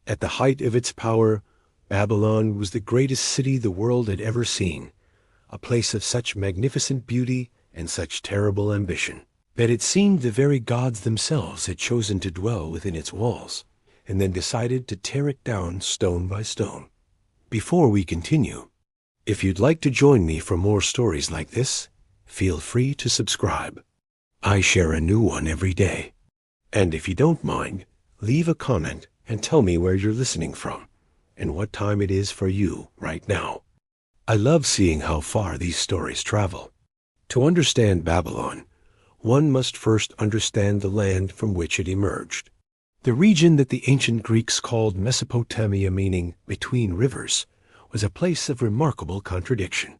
At the height of its power, Babylon was the greatest city the world had ever seen, a place of such magnificent beauty and such terrible ambition, that it seemed the very gods themselves had chosen to dwell within its walls, and then decided to tear it down stone by stone. Before we continue, if you'd like to join me for more stories like this, feel free to subscribe. I share a new one every day. And if you don't mind, leave a comment and tell me where you're listening from and what time it is for you right now. I love seeing how far these stories travel. To understand Babylon, one must first understand the land from which it emerged. The region that the ancient Greeks called Mesopotamia, meaning between rivers, was a place of remarkable contradiction.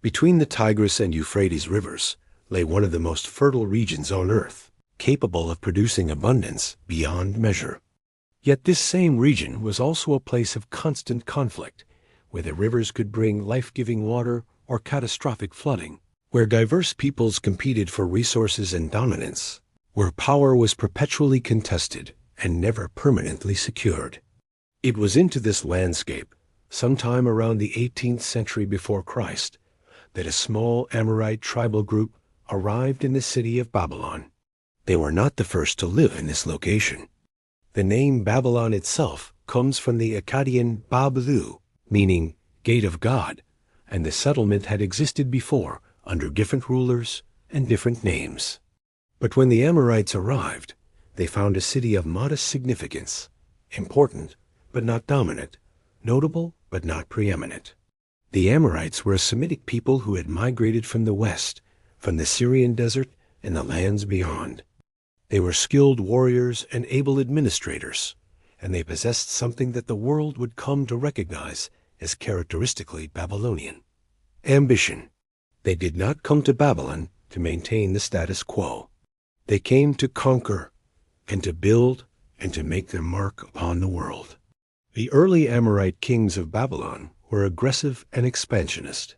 Between the Tigris and Euphrates rivers lay one of the most fertile regions on earth, capable of producing abundance beyond measure. Yet this same region was also a place of constant conflict, where the rivers could bring life-giving water or catastrophic flooding, where diverse peoples competed for resources and dominance, where power was perpetually contested and never permanently secured. It was into this landscape, sometime around the 18th century before Christ, that a small Amorite tribal group arrived in the city of Babylon. They were not the first to live in this location. The name Babylon itself comes from the Akkadian Bablu, meaning Gate of God, and the settlement had existed before under different rulers and different names. But when the Amorites arrived, they found a city of modest significance, important but not dominant, notable but not preeminent. The Amorites were a Semitic people who had migrated from the west, from the Syrian desert and the lands beyond. They were skilled warriors and able administrators, and they possessed something that the world would come to recognize as characteristically Babylonian: ambition. They did not come to Babylon to maintain the status quo. They came to conquer and to build and to make their mark upon the world. The early Amorite kings of Babylon were aggressive and expansionist.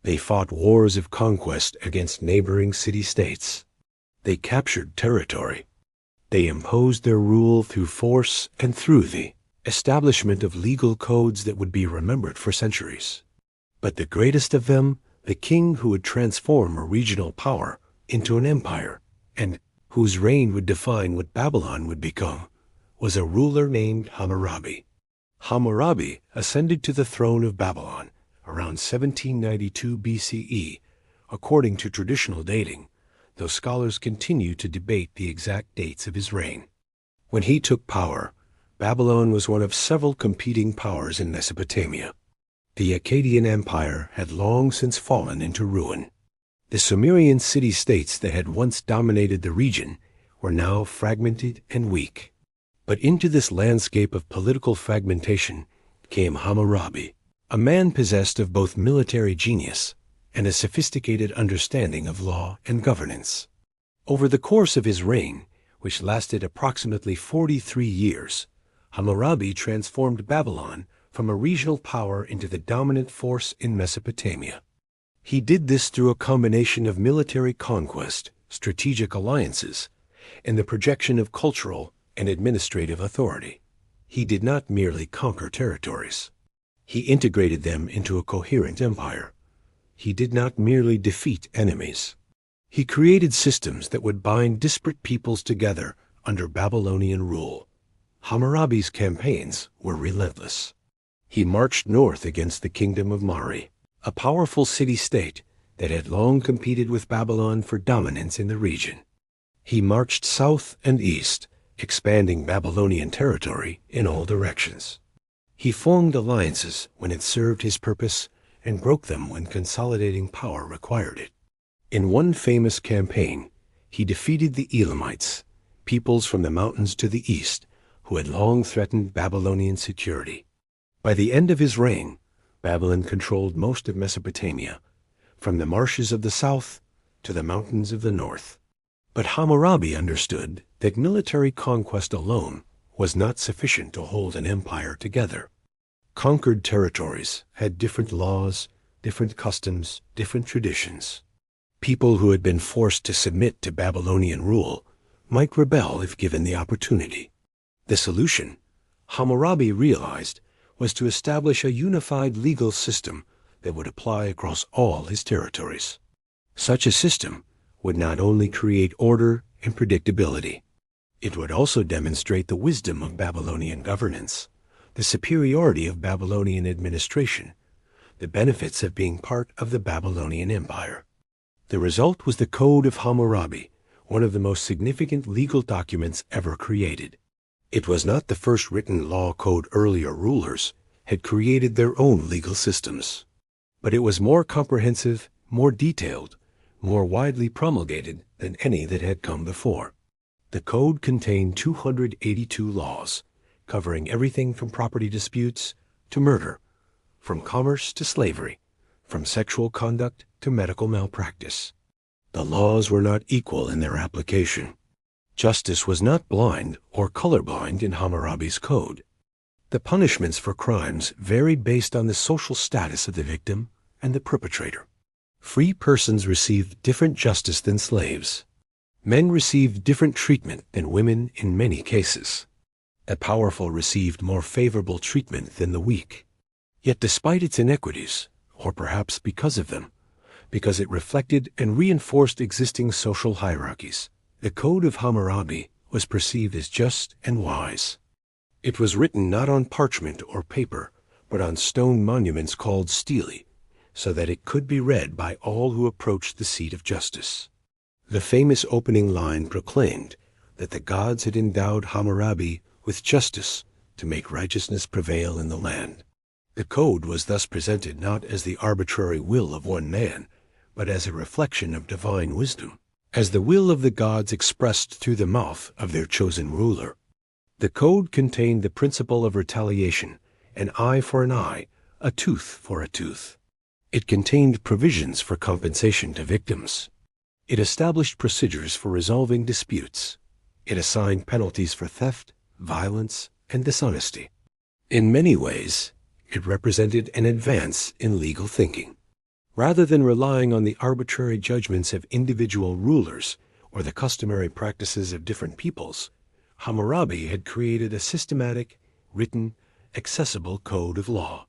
They fought wars of conquest against neighboring city-states. They captured territory. They imposed their rule through force and through the establishment of legal codes that would be remembered for centuries. But the greatest of them, the king who would transform a regional power into an empire, and whose reign would define what Babylon would become, was a ruler named Hammurabi. Hammurabi ascended to the throne of Babylon around 1792 BCE, according to traditional dating, though scholars continue to debate the exact dates of his reign. When he took power, Babylon was one of several competing powers in Mesopotamia. The Akkadian Empire had long since fallen into ruin. The Sumerian city-states that had once dominated the region were now fragmented and weak. But into this landscape of political fragmentation came Hammurabi, a man possessed of both military genius and a sophisticated understanding of law and governance. Over the course of his reign, which lasted approximately 43 years, Hammurabi transformed Babylon from a regional power into the dominant force in Mesopotamia. He did this through a combination of military conquest, strategic alliances, and the projection of cultural and administrative authority. He did not merely conquer territories. He integrated them into a coherent empire. He did not merely defeat enemies. He created systems that would bind disparate peoples together under Babylonian rule. Hammurabi's campaigns were relentless. He marched north against the kingdom of Mari, a powerful city-state that had long competed with Babylon for dominance in the region. He marched south and east, expanding Babylonian territory in all directions. He formed alliances when it served his purpose and broke them when consolidating power required it. In one famous campaign, he defeated the Elamites, peoples from the mountains to the east, who had long threatened Babylonian security. By the end of his reign, Babylon controlled most of Mesopotamia, from the marshes of the south to the mountains of the north. But Hammurabi understood that military conquest alone was not sufficient to hold an empire together. Conquered territories had different laws, different customs, different traditions. People who had been forced to submit to Babylonian rule might rebel if given the opportunity. The solution? Hammurabi realized was to establish a unified legal system that would apply across all his territories. Such a system would not only create order and predictability, it would also demonstrate the wisdom of Babylonian governance, the superiority of Babylonian administration, the benefits of being part of the Babylonian Empire. The result was the Code of Hammurabi, one of the most significant legal documents ever created. It was not the first written law code. Earlier rulers had created their own legal systems, but it was more comprehensive, more detailed, more widely promulgated than any that had come before. The code contained 282 laws, covering everything from property disputes to murder, from commerce to slavery, from sexual conduct to medical malpractice. The laws were not equal in their application. Justice was not blind or colorblind in Hammurabi's code. The punishments for crimes varied based on the social status of the victim and the perpetrator. Free persons received different justice than slaves. Men received different treatment than women in many cases. The powerful received more favorable treatment than the weak. Yet despite its inequities, or perhaps because of them, because it reflected and reinforced existing social hierarchies, the Code of Hammurabi was perceived as just and wise. It was written not on parchment or paper, but on stone monuments called stelae, so that it could be read by all who approached the seat of justice. The famous opening line proclaimed that the gods had endowed Hammurabi with justice to make righteousness prevail in the land. The code was thus presented not as the arbitrary will of one man, but as a reflection of divine wisdom, as the will of the gods expressed through the mouth of their chosen ruler. The code contained the principle of retaliation, an eye for an eye, a tooth for a tooth. It contained provisions for compensation to victims. It established procedures for resolving disputes. It assigned penalties for theft, violence, and dishonesty. In many ways, it represented an advance in legal thinking. Rather than relying on the arbitrary judgments of individual rulers or the customary practices of different peoples, Hammurabi had created a systematic, written, accessible code of law.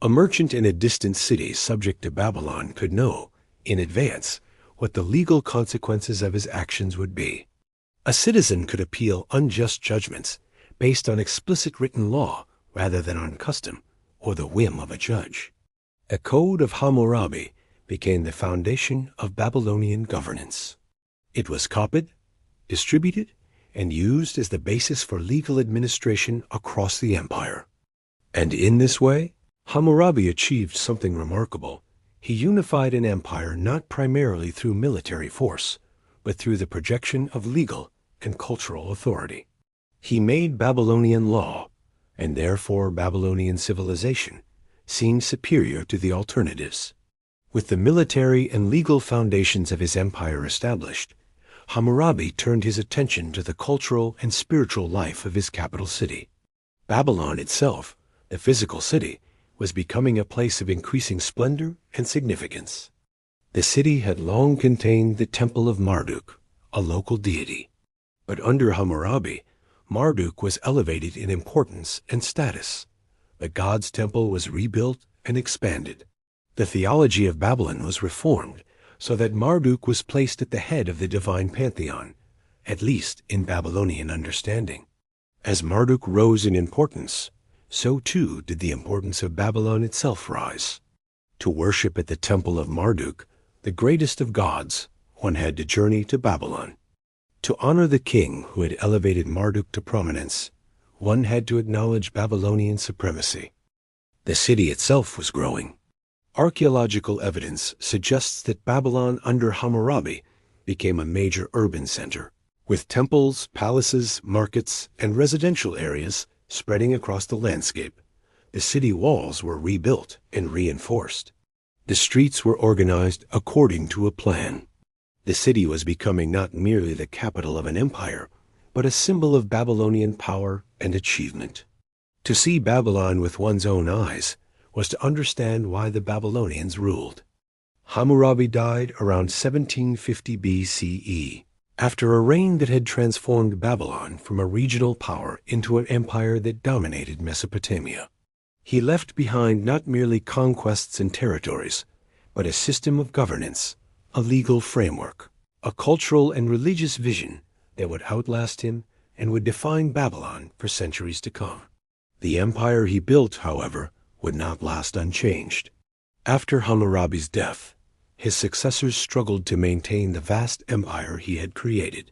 A merchant in a distant city subject to Babylon could know, in advance, what the legal consequences of his actions would be. A citizen could appeal unjust judgments based on explicit written law rather than on custom or the whim of a judge. A Code of Hammurabi became the foundation of Babylonian governance. It was copied, distributed, and used as the basis for legal administration across the empire. And in this way, Hammurabi achieved something remarkable. He unified an empire not primarily through military force, but through the projection of legal and cultural authority. He made Babylonian law, and therefore Babylonian civilization, seem superior to the alternatives. With the military and legal foundations of his empire established, Hammurabi turned his attention to the cultural and spiritual life of his capital city. Babylon itself, the physical city, was becoming a place of increasing splendor and significance. The city had long contained the temple of Marduk, a local deity. But under Hammurabi, Marduk was elevated in importance and status. The god's temple was rebuilt and expanded. The theology of Babylon was reformed so that Marduk was placed at the head of the divine pantheon, at least in Babylonian understanding. As Marduk rose in importance, so too did the importance of Babylon itself rise. To worship at the temple of Marduk, the greatest of gods, one had to journey to Babylon. To honor the king who had elevated Marduk to prominence, one had to acknowledge Babylonian supremacy. The city itself was growing. Archaeological evidence suggests that Babylon under Hammurabi became a major urban center, with temples, palaces, markets, and residential areas spreading across the landscape. The city walls were rebuilt and reinforced. The streets were organized according to a plan. The city was becoming not merely the capital of an empire, but a symbol of Babylonian power and achievement. To see Babylon with one's own eyes was to understand why the Babylonians ruled. Hammurabi died around 1750 BCE. After a reign that had transformed Babylon from a regional power into an empire that dominated Mesopotamia, he left behind not merely conquests and territories, but a system of governance, a legal framework, a cultural and religious vision that would outlast him and would define Babylon for centuries to come. The empire he built, however, would not last unchanged. After Hammurabi's death, his successors struggled to maintain the vast empire he had created.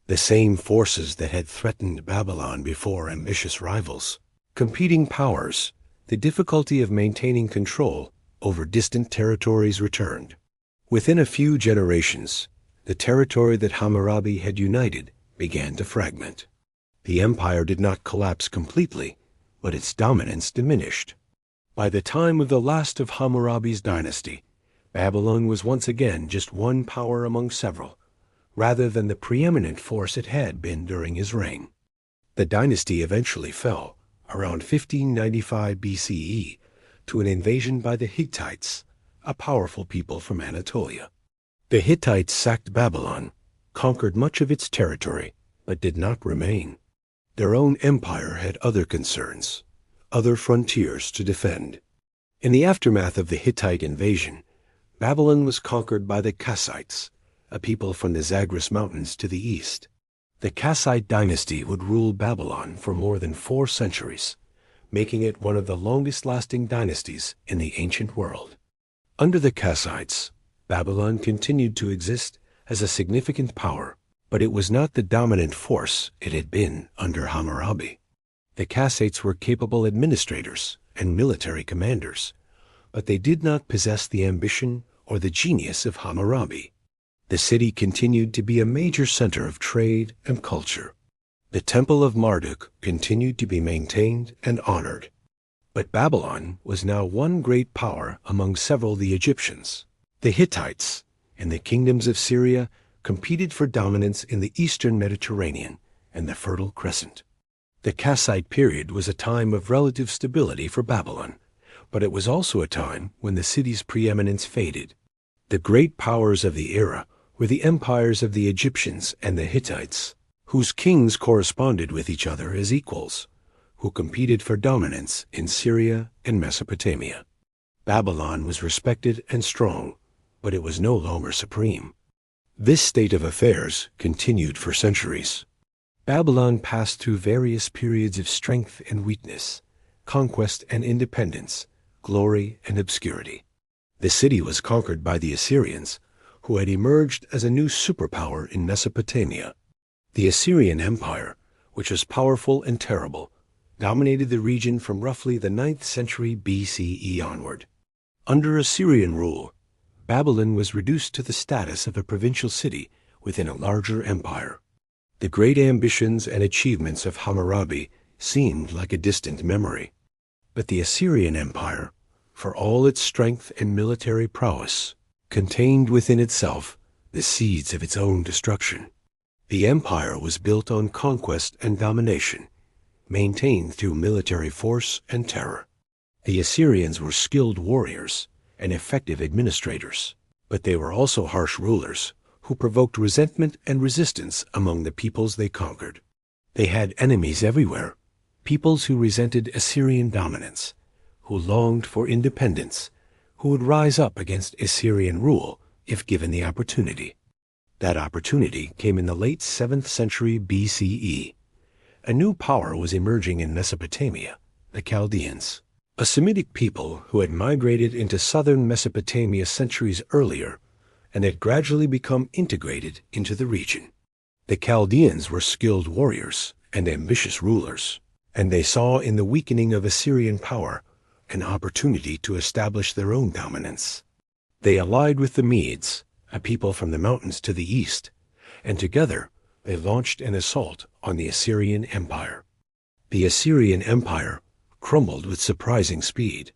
The same forces that had threatened Babylon before, ambitious rivals, competing powers, the difficulty of maintaining control over distant territories returned. Within a few generations, the territory that Hammurabi had united began to fragment. The empire did not collapse completely, but its dominance diminished. By the time of the last of Hammurabi's dynasty, Babylon was once again just one power among several, rather than the preeminent force it had been during his reign. The dynasty eventually fell, around 1595 BCE, to an invasion by the Hittites, a powerful people from Anatolia. The Hittites sacked Babylon, conquered much of its territory, but did not remain. Their own empire had other concerns, other frontiers to defend. In the aftermath of the Hittite invasion, Babylon was conquered by the Kassites, a people from the Zagros Mountains to the east. The Kassite dynasty would rule Babylon for more than 4 centuries, making it one of the longest-lasting dynasties in the ancient world. Under the Kassites, Babylon continued to exist as a significant power, but it was not the dominant force it had been under Hammurabi. The Kassites were capable administrators and military commanders, but they did not possess the ambition or the genius of Hammurabi. The city continued to be a major center of trade and culture. The Temple of Marduk continued to be maintained and honored. But Babylon was now one great power among several of the Egyptians. The Hittites and the kingdoms of Syria competed for dominance in the eastern Mediterranean and the Fertile Crescent. The Kassite period was a time of relative stability for Babylon, but it was also a time when the city's preeminence faded. The great powers of the era were the empires of the Egyptians and the Hittites, whose kings corresponded with each other as equals, who competed for dominance in Syria and Mesopotamia. Babylon was respected and strong, but it was no longer supreme. This state of affairs continued for centuries. Babylon passed through various periods of strength and weakness, conquest and independence, glory and obscurity. The city was conquered by the Assyrians, who had emerged as a new superpower in Mesopotamia. The Assyrian Empire, which was powerful and terrible, dominated the region from roughly the 9th century BCE onward. Under Assyrian rule, Babylon was reduced to the status of a provincial city within a larger empire. The great ambitions and achievements of Hammurabi seemed like a distant memory. But the Assyrian Empire, for all its strength and military prowess, contained within itself the seeds of its own destruction. The empire was built on conquest and domination, maintained through military force and terror. The Assyrians were skilled warriors and effective administrators, but they were also harsh rulers who provoked resentment and resistance among the peoples they conquered. They had enemies everywhere, peoples who resented Assyrian dominance, who longed for independence, who would rise up against Assyrian rule if given the opportunity. That opportunity came in the late 7th century BCE. A new power was emerging in Mesopotamia, the Chaldeans, a Semitic people who had migrated into southern Mesopotamia centuries earlier and had gradually become integrated into the region. The Chaldeans were skilled warriors and ambitious rulers, and they saw in the weakening of Assyrian power an opportunity to establish their own dominance. They allied with the Medes, a people from the mountains to the east, and together they launched an assault on the Assyrian Empire. The Assyrian Empire crumbled with surprising speed.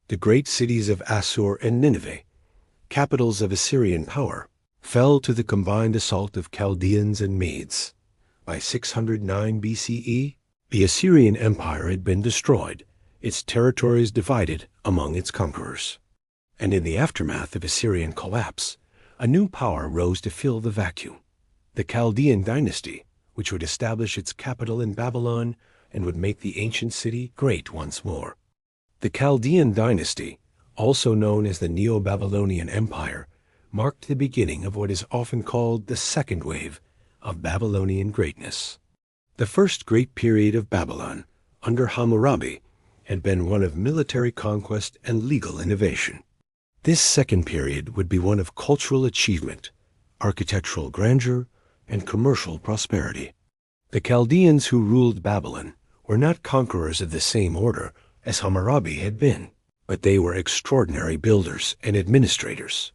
The great cities of Assur and Nineveh, capitals of Assyrian power, fell to the combined assault of Chaldeans and Medes. By 609 BCE, the Assyrian Empire had been destroyed, its territories divided among its conquerors. And in the aftermath of Assyrian collapse, a new power rose to fill the vacuum, the Chaldean dynasty, which would establish its capital in Babylon and would make the ancient city great once more. The Chaldean dynasty, also known as the Neo-Babylonian Empire, marked the beginning of what is often called the second wave of Babylonian greatness. The first great period of Babylon, under Hammurabi, had been one of military conquest and legal innovation. This second period would be one of cultural achievement, architectural grandeur, and commercial prosperity. The Chaldeans who ruled Babylon were not conquerors of the same order as Hammurabi had been, but they were extraordinary builders and administrators.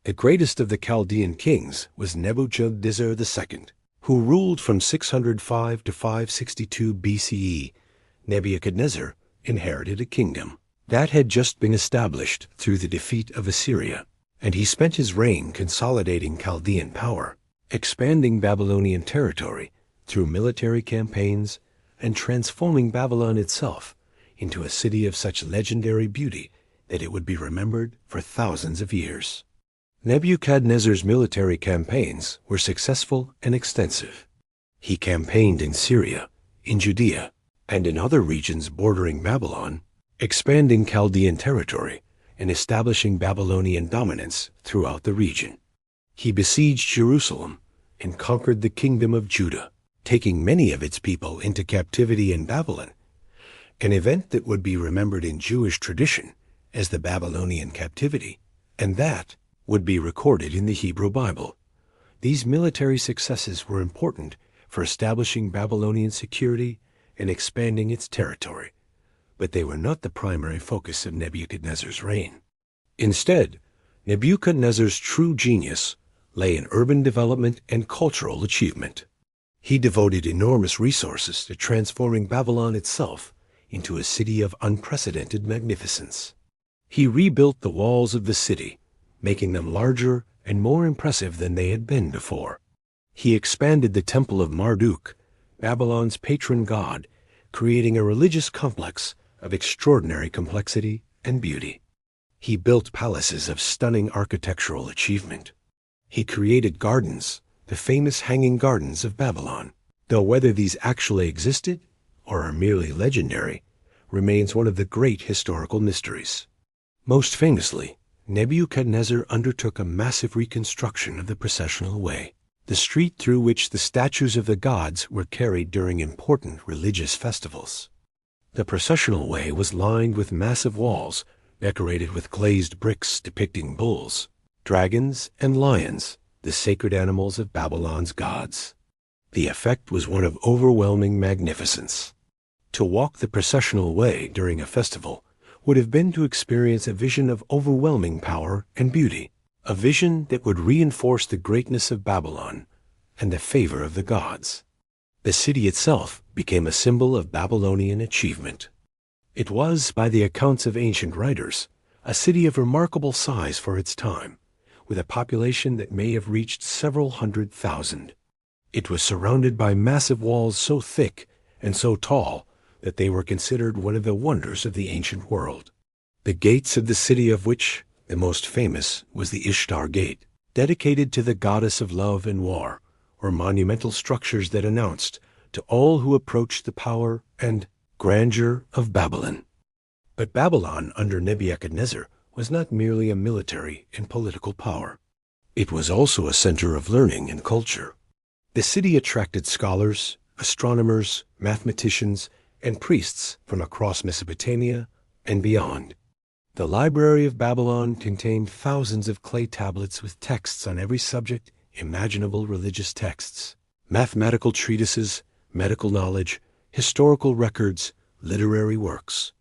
The greatest of the Chaldean kings was Nebuchadnezzar II, who ruled from 605 to 562 BCE. Nebuchadnezzar inherited a kingdom that had just been established through the defeat of Assyria, and he spent his reign consolidating Chaldean power, expanding Babylonian territory through military campaigns, and transforming Babylon itself into a city of such legendary beauty that it would be remembered for thousands of years. Nebuchadnezzar's military campaigns were successful and extensive. He campaigned in Syria, in Judea, and in other regions bordering Babylon, expanding Chaldean territory and establishing Babylonian dominance throughout the region. He besieged Jerusalem and conquered the kingdom of Judah, taking many of its people into captivity in Babylon, an event that would be remembered in Jewish tradition as the Babylonian captivity, and that would be recorded in the Hebrew Bible. These military successes were important for establishing Babylonian security and expanding its territory, but they were not the primary focus of Nebuchadnezzar's reign. Instead, Nebuchadnezzar's true genius lay in urban development and cultural achievement. He devoted enormous resources to transforming Babylon itself into a city of unprecedented magnificence. He rebuilt the walls of the city, making them larger and more impressive than they had been before. He expanded the Temple of Marduk, Babylon's patron god, creating a religious complex of extraordinary complexity and beauty. He built palaces of stunning architectural achievement. He created gardens, the famous Hanging Gardens of Babylon, though whether these actually existed or are merely legendary remains one of the great historical mysteries. Most famously, Nebuchadnezzar undertook a massive reconstruction of the processional way, the street through which the statues of the gods were carried during important religious festivals. The processional way was lined with massive walls decorated with glazed bricks depicting bulls, dragons, and lions, the sacred animals of Babylon's gods. The effect was one of overwhelming magnificence. To walk the processional way during a festival would have been to experience a vision of overwhelming power and beauty, a vision that would reinforce the greatness of Babylon and the favor of the gods. The city itself became a symbol of Babylonian achievement. It was, by the accounts of ancient writers, a city of remarkable size for its time, with a population that may have reached several 100,000. It was surrounded by massive walls so thick and so tall that they were considered one of the wonders of the ancient world. The gates of the city, of which the most famous was the Ishtar Gate, dedicated to the goddess of love and war, were monumental structures that announced to all who approached the power and grandeur of Babylon. But Babylon under Nebuchadnezzar was not merely a military and political power. It was also a center of learning and culture. The city attracted scholars, astronomers, mathematicians, and priests from across Mesopotamia and beyond. The Library of Babylon contained thousands of clay tablets with texts on every subject, imaginable religious texts, mathematical treatises, medical knowledge, historical records, literary works.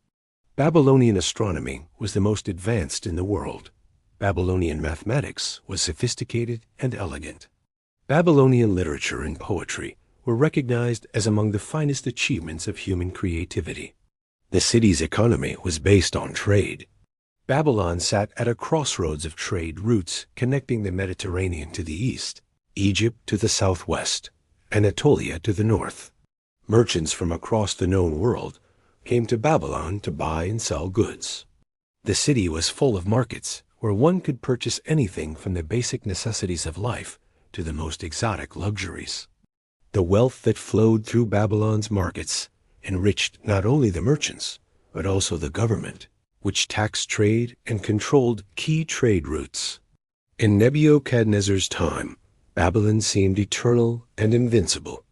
Babylonian astronomy was the most advanced in the world. Babylonian mathematics was sophisticated and elegant. Babylonian literature and poetry were recognized as among the finest achievements of human creativity. The city's economy was based on trade. Babylon sat at a crossroads of trade routes connecting the Mediterranean to the east, Egypt to the southwest, Anatolia to the north. Merchants from across the known world came to Babylon to buy and sell goods. The city was full of markets where one could purchase anything from the basic necessities of life to the most exotic luxuries. The wealth that flowed through Babylon's markets enriched not only the merchants, but also the government, which taxed trade and controlled key trade routes. In Nebuchadnezzar's time, Babylon seemed eternal and invincible.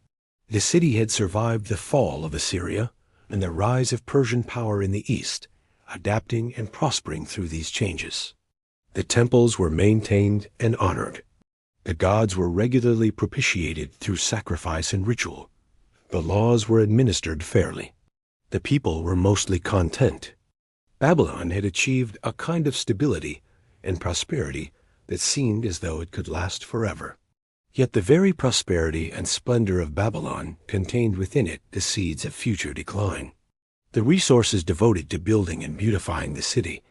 The city had survived the fall of Assyria and the rise of Persian power in the east, adapting and prospering through these changes. The temples were maintained and honored. The gods were regularly propitiated through sacrifice and ritual. The laws were administered fairly. The people were mostly content. Babylon had achieved a kind of stability and prosperity that seemed as though it could last forever. Yet the very prosperity and splendor of Babylon contained within it the seeds of future decline. The resources devoted to building and beautifying the city,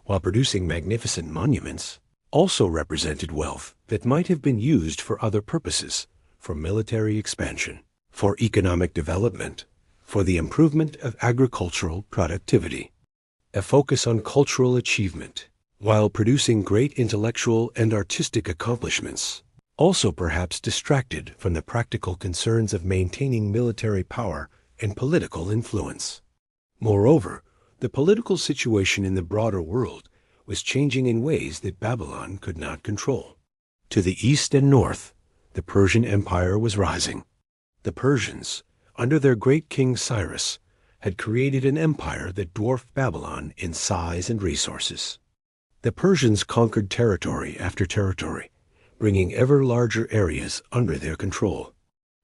while producing magnificent monuments, also represented wealth that might have been used for other purposes, for military expansion, for economic development, for the improvement of agricultural productivity. A focus on cultural achievement, while producing great intellectual and artistic accomplishments, also perhaps distracted from the practical concerns of maintaining military power and political influence. Moreover, the political situation in the broader world was changing in ways that Babylon could not control. To the east and north, the Persian Empire was rising. The Persians, under their great king Cyrus, had created an empire that dwarfed Babylon in size and resources. The Persians conquered territory after territory, bringing ever larger areas under their control.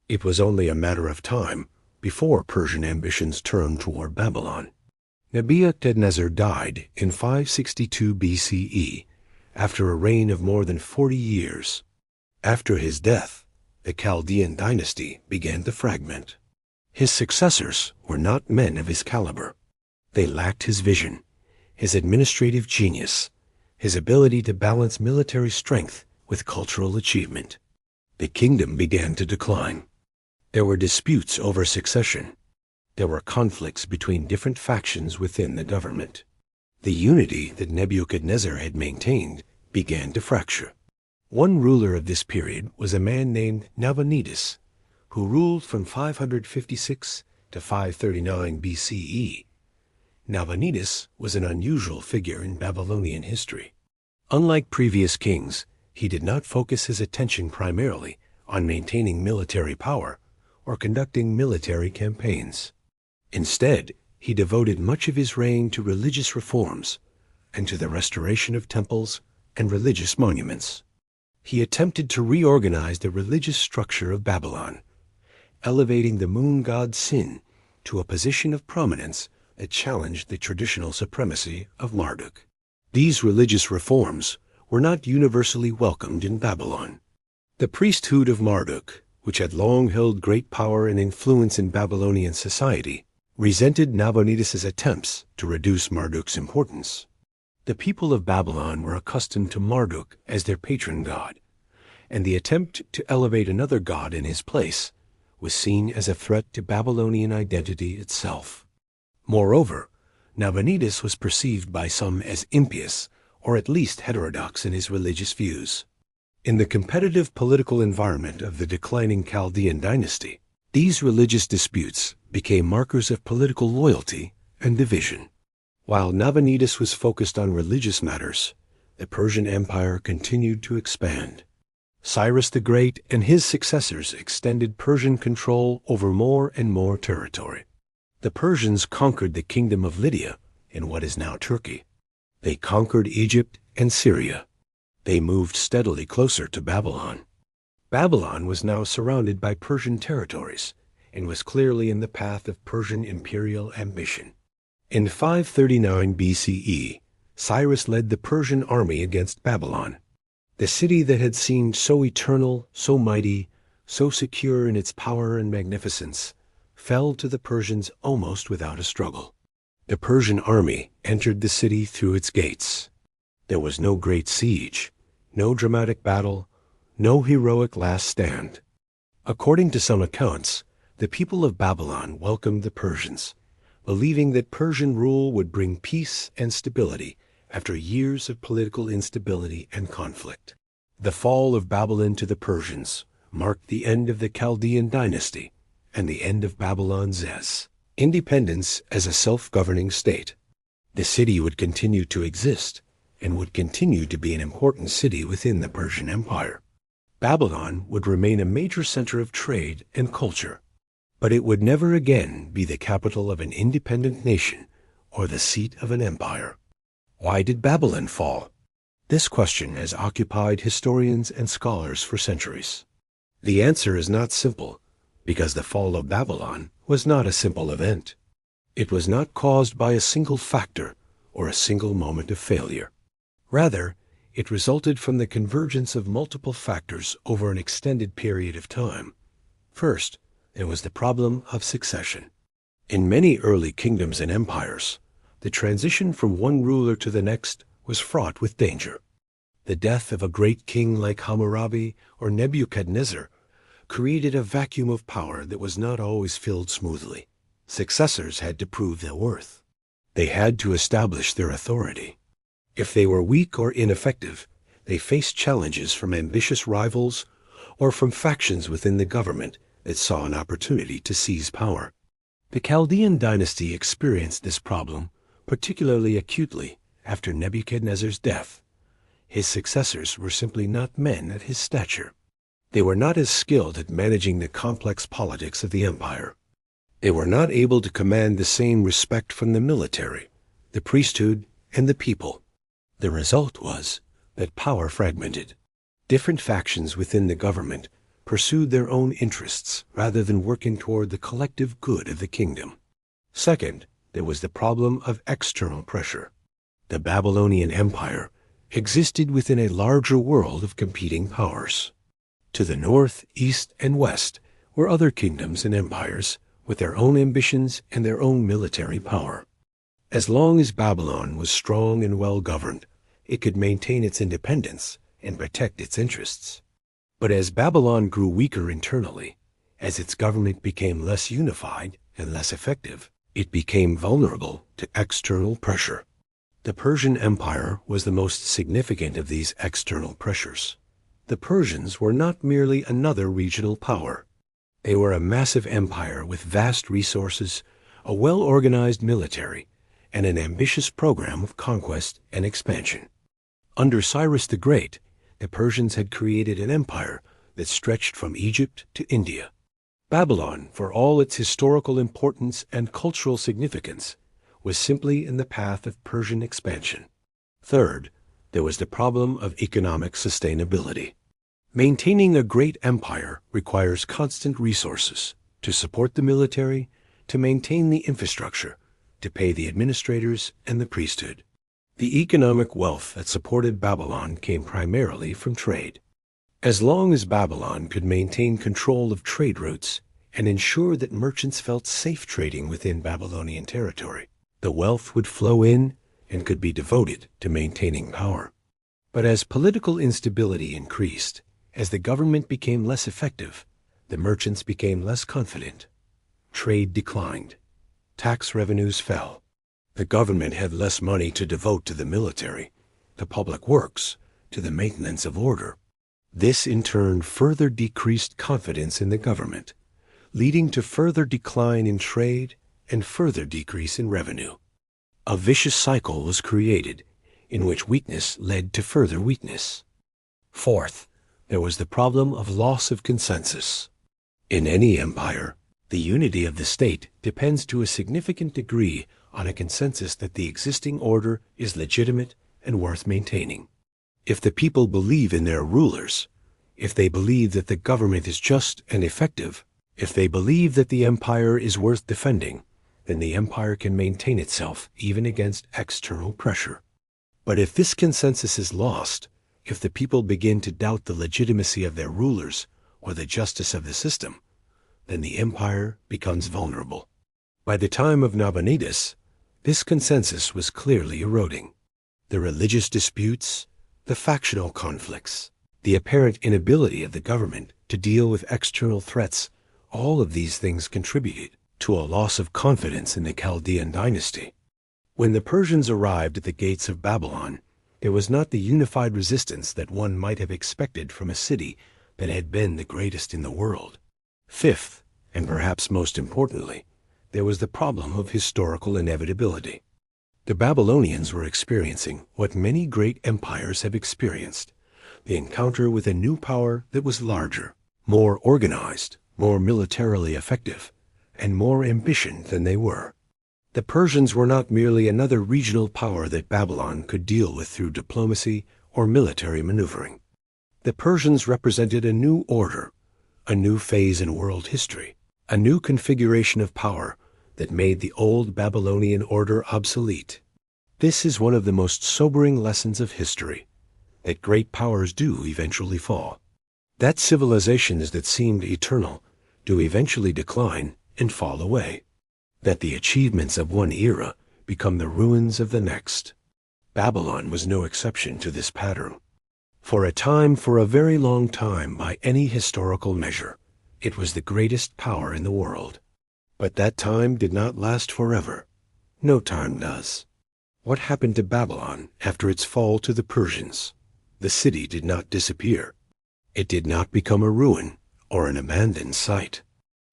It was only a matter of time before Persian ambitions turned toward Babylon. Nebuchadnezzar died in 562 BCE, after a reign of more than 40 years. After his death, the Chaldean dynasty began to fragment. His successors were not men of his caliber. They lacked his vision, his administrative genius, his ability to balance military strength with cultural achievement. The kingdom began to decline. There were disputes over succession. There were conflicts between different factions within the government. The unity that Nebuchadnezzar had maintained began to fracture. One ruler of this period was a man named Nabonidus, who ruled from 556 to 539 BCE. Nabonidus was an unusual figure in Babylonian history. Unlike previous kings, he did not focus his attention primarily on maintaining military power or conducting military campaigns. Instead, he devoted much of his reign to religious reforms and to the restoration of temples and religious monuments. He attempted to reorganize the religious structure of Babylon, elevating the moon god Sin to a position of prominence that challenged the traditional supremacy of Marduk. These religious reforms were not universally welcomed in Babylon. The priesthood of Marduk, which had long held great power and influence in Babylonian society, resented Nabonidus's attempts to reduce Marduk's importance. The people of Babylon were accustomed to Marduk as their patron god, and the attempt to elevate another god in his place was seen as a threat to Babylonian identity itself. Moreover, Nabonidus was perceived by some as impious, or at least heterodox in his religious views. In the competitive political environment of the declining Chaldean dynasty, these religious disputes became markers of political loyalty and division. While Nabonidus was focused on religious matters, the Persian Empire continued to expand. Cyrus the Great and his successors extended Persian control over more and more territory. The Persians conquered the kingdom of Lydia in what is now Turkey. They conquered Egypt and Syria. They moved steadily closer to Babylon. Babylon was now surrounded by Persian territories and was clearly in the path of Persian imperial ambition. In 539 BCE, Cyrus led the Persian army against Babylon. The city that had seemed so eternal, so mighty, so secure in its power and magnificence, fell to the Persians almost without a struggle. The Persian army entered the city through its gates. There was no great siege, no dramatic battle, no heroic last stand. According to some accounts, the people of Babylon welcomed the Persians, believing that Persian rule would bring peace and stability after years of political instability and conflict. The fall of Babylon to the Persians marked the end of the Chaldean dynasty and the end of Babylon's independence as a self-governing state. The city would continue to exist and would continue to be an important city within the Persian Empire. Babylon would remain a major center of trade and culture, but it would never again be the capital of an independent nation or the seat of an empire. Why did Babylon fall? This question has occupied historians and scholars for centuries. The answer is not simple, because the fall of Babylon was not a simple event. It was not caused by a single factor or a single moment of failure. Rather, it resulted from the convergence of multiple factors over an extended period of time. First, there was the problem of succession. In many early kingdoms and empires, the transition from one ruler to the next was fraught with danger. The death of a great king like Hammurabi or Nebuchadnezzar created a vacuum of power that was not always filled smoothly. Successors had to prove their worth. They had to establish their authority. If they were weak or ineffective, they faced challenges from ambitious rivals or from factions within the government that saw an opportunity to seize power. The Chaldean dynasty experienced this problem particularly acutely after Nebuchadnezzar's death. His successors were simply not men of his stature. They were not as skilled at managing the complex politics of the empire. They were not able to command the same respect from the military, the priesthood, and the people. The result was that power fragmented. Different factions within the government pursued their own interests rather than working toward the collective good of the kingdom. Second, there was the problem of external pressure. The Babylonian Empire existed within a larger world of competing powers. To the north, east, and west were other kingdoms and empires with their own ambitions and their own military power. As long as Babylon was strong and well-governed, it could maintain its independence and protect its interests. But as Babylon grew weaker internally, as its government became less unified and less effective, it became vulnerable to external pressure. The Persian Empire was the most significant of these external pressures. The Persians were not merely another regional power. They were a massive empire with vast resources, a well-organized military, and an ambitious program of conquest and expansion. Under Cyrus the Great, the Persians had created an empire that stretched from Egypt to India. Babylon, for all its historical importance and cultural significance, was simply in the path of Persian expansion. Third, there was the problem of economic sustainability. Maintaining a great empire requires constant resources to support the military, to maintain the infrastructure, to pay the administrators and the priesthood. The economic wealth that supported Babylon came primarily from trade. As long as Babylon could maintain control of trade routes and ensure that merchants felt safe trading within Babylonian territory, the wealth would flow in and could be devoted to maintaining power. But as political instability increased, as the government became less effective, the merchants became less confident. Trade declined. Tax revenues fell. The government had less money to devote to the military, to public works, to the maintenance of order. This in turn further decreased confidence in the government, leading to further decline in trade and further decrease in revenue. A vicious cycle was created in which weakness led to further weakness. Fourth, there was the problem of loss of consensus. In any empire, the unity of the state depends to a significant degree on a consensus that the existing order is legitimate and worth maintaining. If the people believe in their rulers, if they believe that the government is just and effective, if they believe that the empire is worth defending, then the empire can maintain itself even against external pressure. But if this consensus is lost, if the people begin to doubt the legitimacy of their rulers or the justice of the system, then the empire becomes vulnerable. By the time of Nabonidus, this consensus was clearly eroding. The religious disputes, the factional conflicts, the apparent inability of the government to deal with external threats, all of these things contributed to a loss of confidence in the Chaldean dynasty. When the Persians arrived at the gates of Babylon, It was not the unified resistance that one might have expected from a city that had been the greatest in the world. Fifth, and perhaps most importantly, there was the problem of historical inevitability. The Babylonians were experiencing what many great empires have experienced, the encounter with a new power that was larger, more organized, more militarily effective, and more ambitious than they were. The Persians were not merely another regional power that Babylon could deal with through diplomacy or military maneuvering. The Persians represented a new order, a new phase in world history, a new configuration of power that made the old Babylonian order obsolete. This is one of the most sobering lessons of history, that great powers do eventually fall, that civilizations that seemed eternal do eventually decline and fall away, that the achievements of one era become the ruins of the next. Babylon was no exception to this pattern. For a very long time, by any historical measure, it was the greatest power in the world. But that time did not last forever. No time does. What happened to Babylon after its fall to the Persians? The city did not disappear. It did not become a ruin or an abandoned site.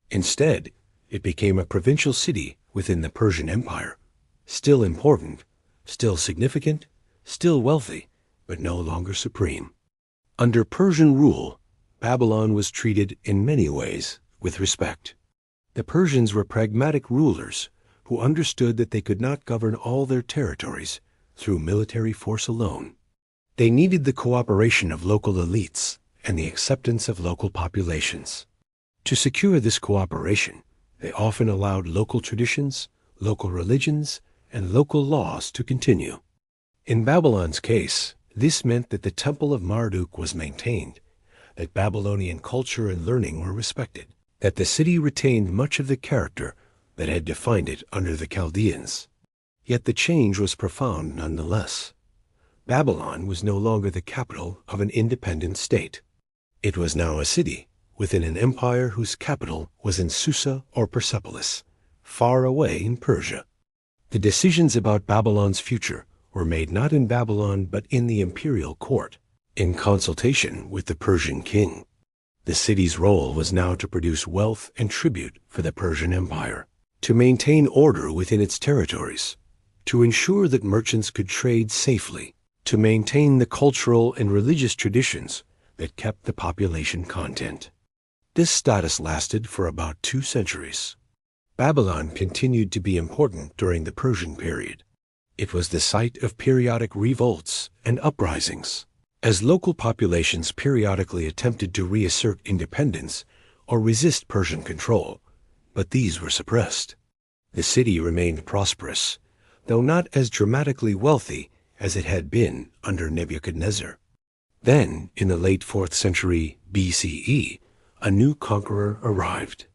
Instead, it became a provincial city within the Persian Empire, still important, still significant, still wealthy, but no longer supreme. Under Persian rule, Babylon was treated in many ways with respect. The Persians were pragmatic rulers who understood that they could not govern all their territories through military force alone. They needed the cooperation of local elites and the acceptance of local populations. To secure this cooperation, they often allowed local traditions, local religions, and local laws to continue. In Babylon's case, this meant that the Temple of Marduk was maintained, that Babylonian culture and learning were respected, that the city retained much of the character that had defined it under the Chaldeans. Yet the change was profound nonetheless. Babylon was no longer the capital of an independent state. It was now a city within an empire whose capital was in Susa or Persepolis, far away in Persia. The decisions about Babylon's future were made not in Babylon but in the imperial court, in consultation with the Persian king. The city's role was now to produce wealth and tribute for the Persian Empire, to maintain order within its territories, to ensure that merchants could trade safely, to maintain the cultural and religious traditions that kept the population content. This status lasted for about 2 centuries. Babylon continued to be important during the Persian period. It was the site of periodic revolts and uprisings, as local populations periodically attempted to reassert independence or resist Persian control, but these were suppressed. The city remained prosperous, though not as dramatically wealthy as it had been under Nebuchadnezzar. Then, in the late 4th century BCE, a new conqueror arrived.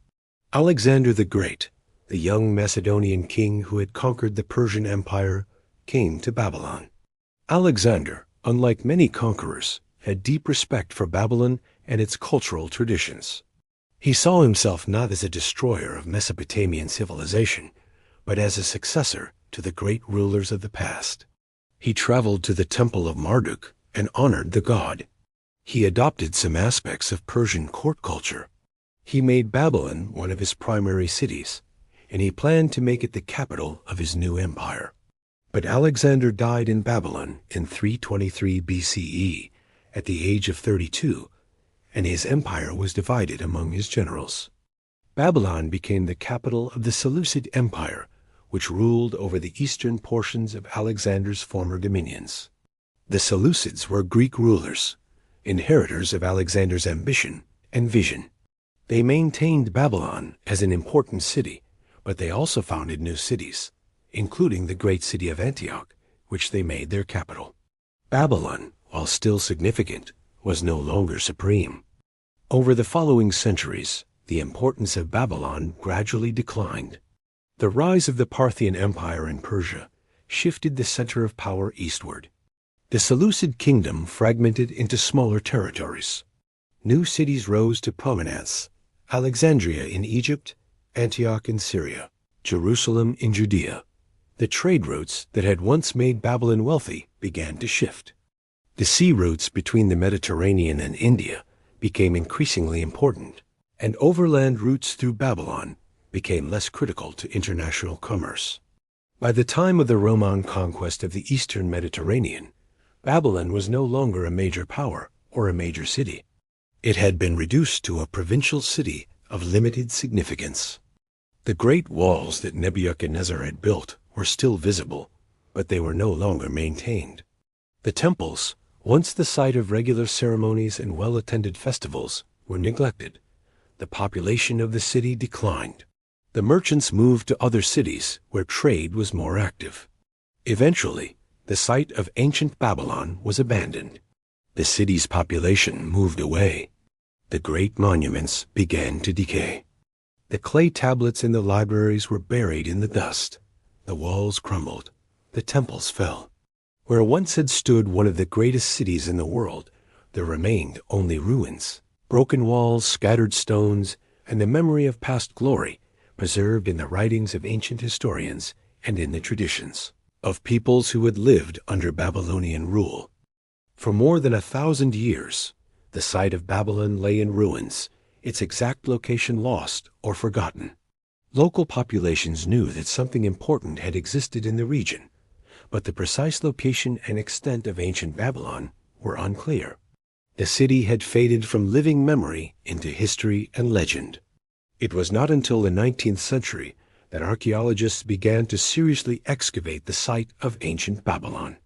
Alexander the Great, the young Macedonian king who had conquered the Persian Empire, came to Babylon. Alexander, unlike many conquerors, had deep respect for Babylon and its cultural traditions. He saw himself not as a destroyer of Mesopotamian civilization, but as a successor to the great rulers of the past. He traveled to the Temple of Marduk and honored the god. He adopted some aspects of Persian court culture. He made Babylon one of his primary cities, and he planned to make it the capital of his new empire. But Alexander died in Babylon in 323 BCE at the age of 32, and his empire was divided among his generals. Babylon became the capital of the Seleucid Empire, which ruled over the eastern portions of Alexander's former dominions. The Seleucids were Greek rulers, inheritors of Alexander's ambition and vision. They maintained Babylon as an important city, but they also founded new cities, including the great city of Antioch, which they made their capital. Babylon, while still significant, was no longer supreme. Over the following centuries, the importance of Babylon gradually declined. The rise of the Parthian Empire in Persia shifted the center of power eastward. The Seleucid kingdom fragmented into smaller territories. New cities rose to prominence: Alexandria in Egypt, Antioch in Syria, Jerusalem in Judea. The trade routes that had once made Babylon wealthy began to shift. The sea routes between the Mediterranean and India became increasingly important, and overland routes through Babylon became less critical to international commerce. By the time of the Roman conquest of the eastern Mediterranean, Babylon was no longer a major power or a major city. It had been reduced to a provincial city of limited significance. The great walls that Nebuchadnezzar had built were still visible, but they were no longer maintained. The temples, once the site of regular ceremonies and well-attended festivals, were neglected. The population of the city declined. The merchants moved to other cities where trade was more active. Eventually, the site of ancient Babylon was abandoned. The city's population moved away. The great monuments began to decay. The clay tablets in the libraries were buried in the dust. The walls crumbled. The temples fell. Where once had stood one of the greatest cities in the world, there remained only ruins, broken walls, scattered stones, and the memory of past glory preserved in the writings of ancient historians and in the traditions of peoples who had lived under Babylonian rule. For more than 1,000 years, the site of Babylon lay in ruins, its exact location lost or forgotten. Local populations knew that something important had existed in the region, but the precise location and extent of ancient Babylon were unclear. The city had faded from living memory into history and legend. It was not until the 19th century that archaeologists began to seriously excavate the site of ancient Babylon.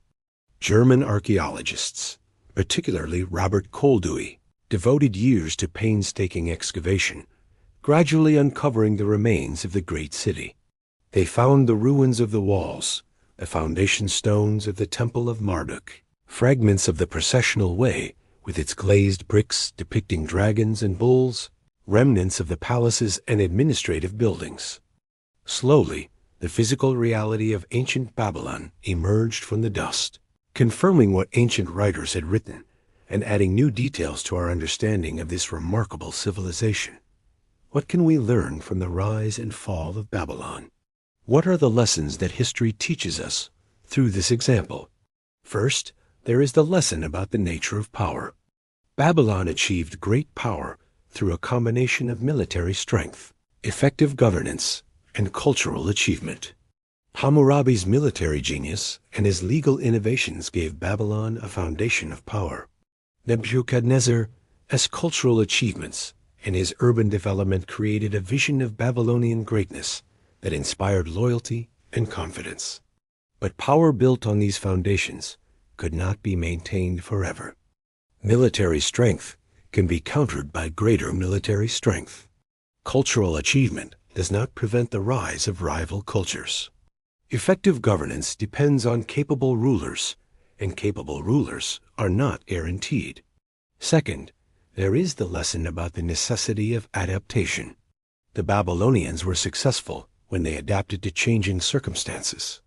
German archaeologists, particularly Robert Koldewey, devoted years to painstaking excavation, gradually uncovering the remains of the great city. They found the ruins of the walls, the foundation stones of the Temple of Marduk, fragments of the processional way with its glazed bricks depicting dragons and bulls, remnants of the palaces and administrative buildings. Slowly, the physical reality of ancient Babylon emerged from the dust, confirming what ancient writers had written and adding new details to our understanding of this remarkable civilization. What can we learn from the rise and fall of Babylon? What are the lessons that history teaches us through this example? First, there is the lesson about the nature of power. Babylon achieved great power through a combination of military strength, effective governance, and cultural achievement. Hammurabi's military genius and his legal innovations gave Babylon a foundation of power. Nebuchadnezzar's cultural achievements and his urban development created a vision of Babylonian greatness that inspired loyalty and confidence. But power built on these foundations could not be maintained forever. Military strength can be countered by greater military strength. Cultural achievement does not prevent the rise of rival cultures. Effective governance depends on capable rulers, and capable rulers are not guaranteed. Second, there is the lesson about the necessity of adaptation. The Babylonians were successful when they adapted to changing circumstances.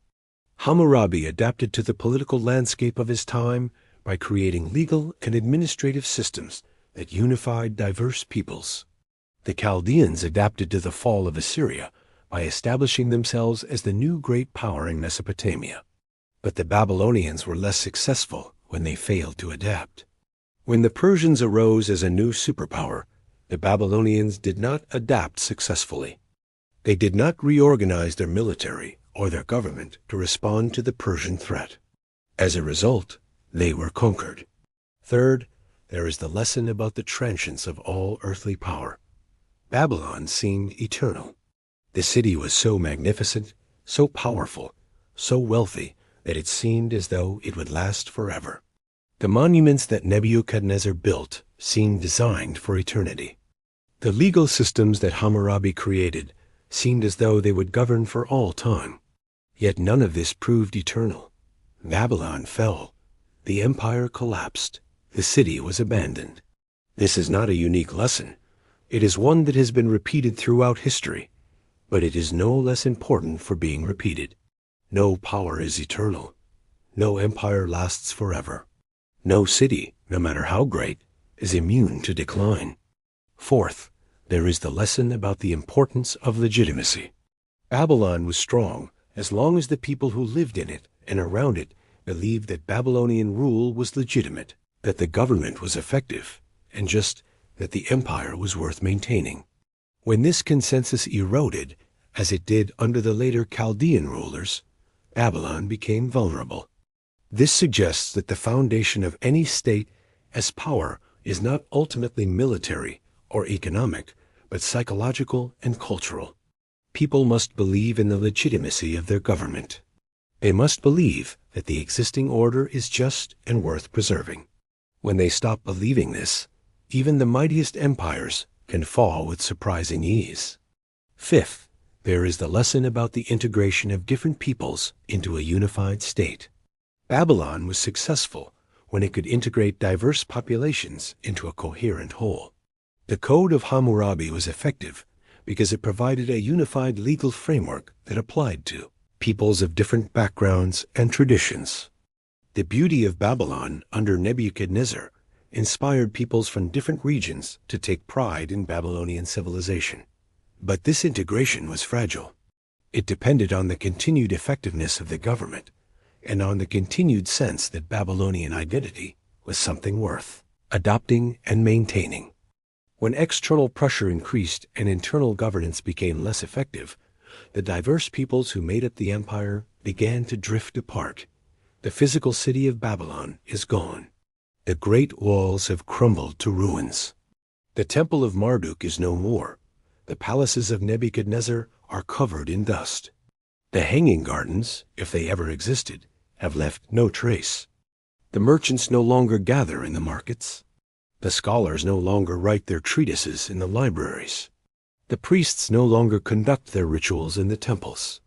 Hammurabi adapted to the political landscape of his time by creating legal and administrative systems that unified diverse peoples. The Chaldeans adapted to the fall of Assyria by establishing themselves as the new great power in Mesopotamia. But the Babylonians were less successful when they failed to adapt. When the Persians arose as a new superpower, the Babylonians did not adapt successfully. They did not reorganize their military or their government to respond to the Persian threat. As a result, they were conquered. Third, there is the lesson about the transience of all earthly power. Babylon seemed eternal. The city was so magnificent, so powerful, so wealthy that it seemed as though it would last forever. The monuments that Nebuchadnezzar built seemed designed for eternity. The legal systems that Hammurabi created seemed as though they would govern for all time. Yet none of this proved eternal. Babylon fell. The empire collapsed. The city was abandoned. This is not a unique lesson. It is one that has been repeated throughout history, but it is no less important for being repeated. No power is eternal. No empire lasts forever. No city, no matter how great, is immune to decline. Fourth, there is the lesson about the importance of legitimacy. Babylon was strong as long as the people who lived in it and around it believed that Babylonian rule was legitimate, that the government was effective, and just that the empire was worth maintaining. When this consensus eroded, as it did under the later Chaldean rulers, Babylon became vulnerable. This suggests that the foundation of any state as power is not ultimately military or economic, but psychological and cultural. People must believe in the legitimacy of their government. They must believe that the existing order is just and worth preserving. When they stop believing this, even the mightiest empires can fall with surprising ease. Fifth, there is the lesson about the integration of different peoples into a unified state. Babylon was successful when it could integrate diverse populations into a coherent whole. The Code of Hammurabi was effective because it provided a unified legal framework that applied to peoples of different backgrounds and traditions. The beauty of Babylon under Nebuchadnezzar inspired peoples from different regions to take pride in Babylonian civilization. But this integration was fragile. It depended on the continued effectiveness of the government and on the continued sense that Babylonian identity was something worth adopting and maintaining. When external pressure increased and internal governance became less effective, the diverse peoples who made up the empire began to drift apart. The physical city of Babylon is gone. The great walls have crumbled to ruins. The temple of Marduk is no more. The palaces of Nebuchadnezzar are covered in dust. The hanging gardens, if they ever existed, have left no trace. The merchants no longer gather in the markets. The scholars no longer write their treatises in the libraries. The priests no longer conduct their rituals in the temples.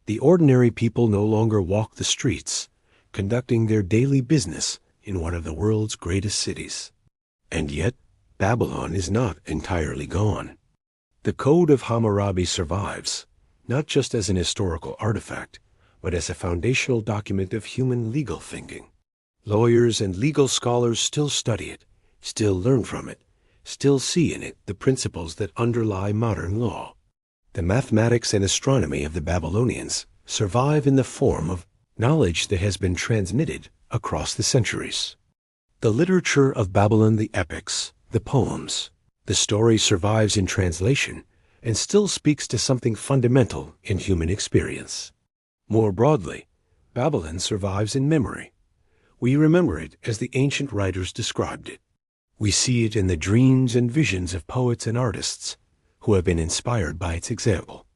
The ordinary people no longer walk the streets, conducting their daily business in one of the world's greatest cities. And yet, Babylon is not entirely gone. The Code of Hammurabi survives, not just as an historical artifact, but as a foundational document of human legal thinking. Lawyers and legal scholars still study it, still learn from it, still see in it the principles that underlie modern law. The mathematics and astronomy of the Babylonians survive in the form of knowledge that has been transmitted across the centuries. The literature of Babylon, the epics, the poems, the story survives in translation and still speaks to something fundamental in human experience. More broadly, Babylon survives in memory. We remember it as the ancient writers described it. We see it in the dreams and visions of poets and artists who have been inspired by its example.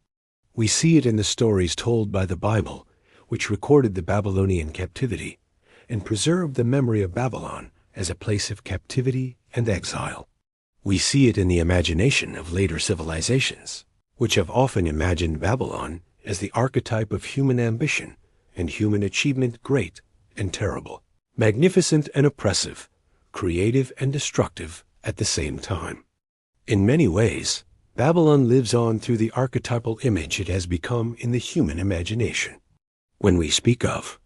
We see it in the stories told by the Bible, which recorded the Babylonian captivity and preserved the memory of Babylon as a place of captivity and exile. We see it in the imagination of later civilizations, which have often imagined Babylon as the archetype of human ambition and human achievement, great and terrible, magnificent and oppressive, creative and destructive at the same time. In many ways, Babylon lives on through the archetypal image it has become in the human imagination. When we speak of